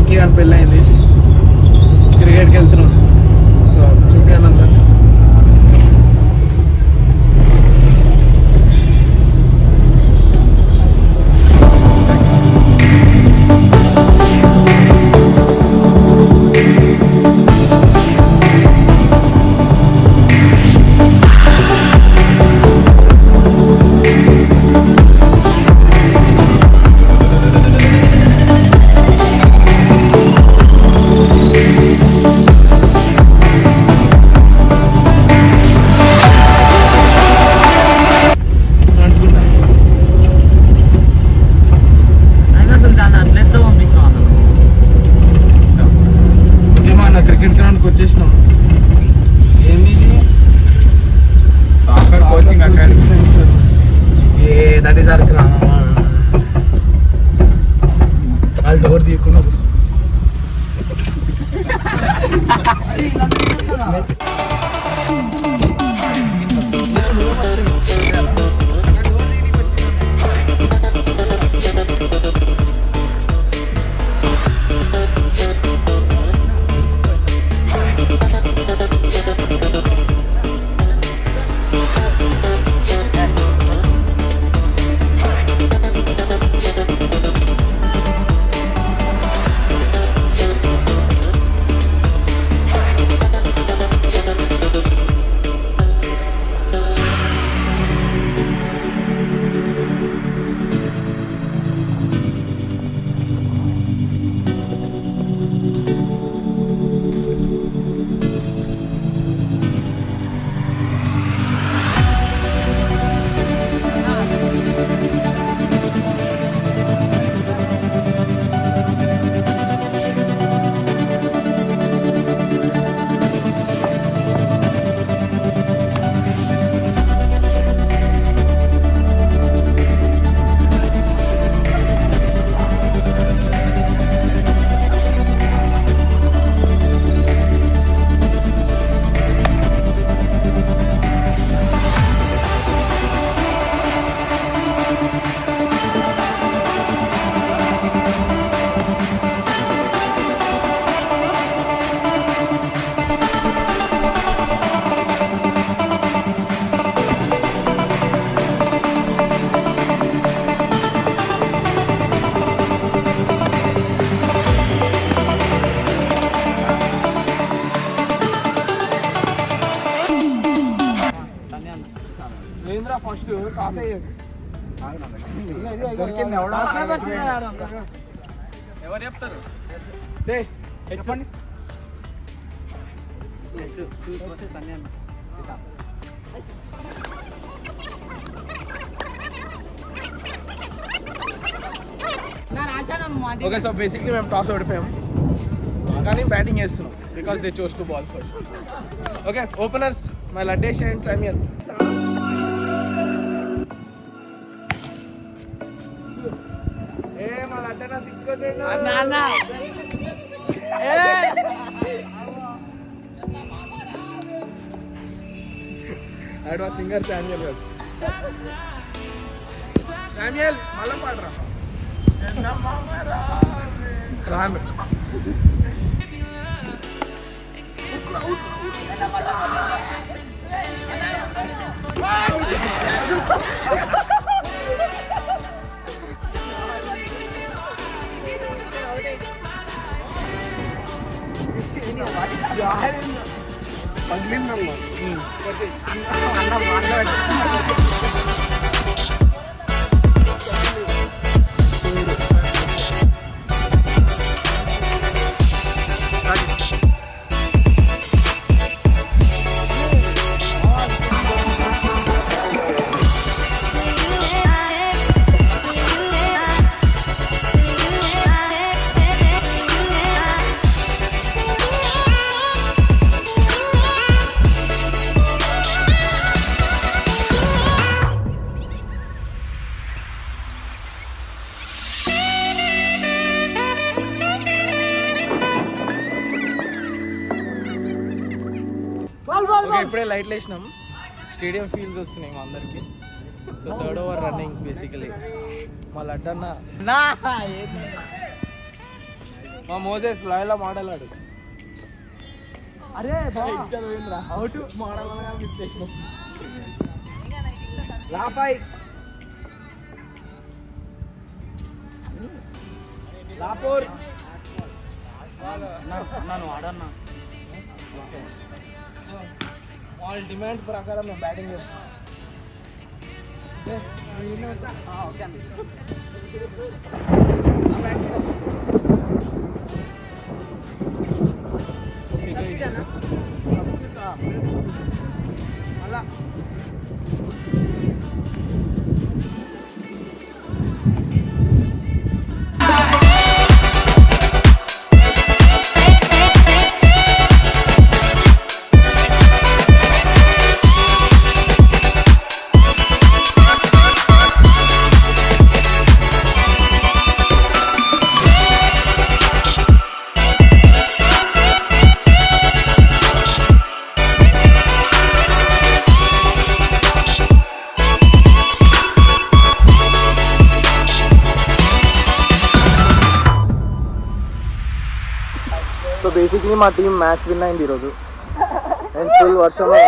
వెంకీ గారి పెళ్ళి అయింది, క్రికెట్కి వెళ్తున్నాం. సో చూపించాను అంతా. క్రికెట్ గ్రౌండ్కి వచ్చేసినాం. ఏంది coaching academy centre, that is our గ్రామం. వాళ్ళు డోర్ తీయకుండా ఫస్ట్ టాస్ అయ్యేది. ఎవరు చెప్తారు చెప్పండి. ఓకే, సో బేసిక్లీ మేము టాస్ ఓడిపోయాము కానీ బ్యాటింగ్ చేస్తున్నాం because they chose to bowl first. Okay, openers my Laddesh and Samuel. మా లడ్డేనా సిక్స్ కొట్టాడు. ఆడు సింగర్ సామ్యూయల్ గారు. సామ్యూయల్ మళ్ళీ పాడరా రాను. పగిలిందమ్మా అన్న మాట్లాడు. ఇప్పుడే లైట్లు వేసినాం, స్టేడియం ఫీల్స్ వస్తున్నాయి మా అందరికి. So third over running basically. మా లడ్డన్న మా మోజెస్ లాయలా మోడల్ ఆడు. అరే అవుట్ మోడల్ మిస్ చేసినాం. లాఫై లాపూర్ నన్ను ఆడన్నా. సో వాళ్ళ డిమాండ్ ప్రకారం మేము బ్యాటింగ్ చేస్తాం. అలా సో బేసిక్లీ మా టీం మ్యాచ్ విన్ అయింది ఈరోజు. అండ్ ఫుల్ వర్షంలో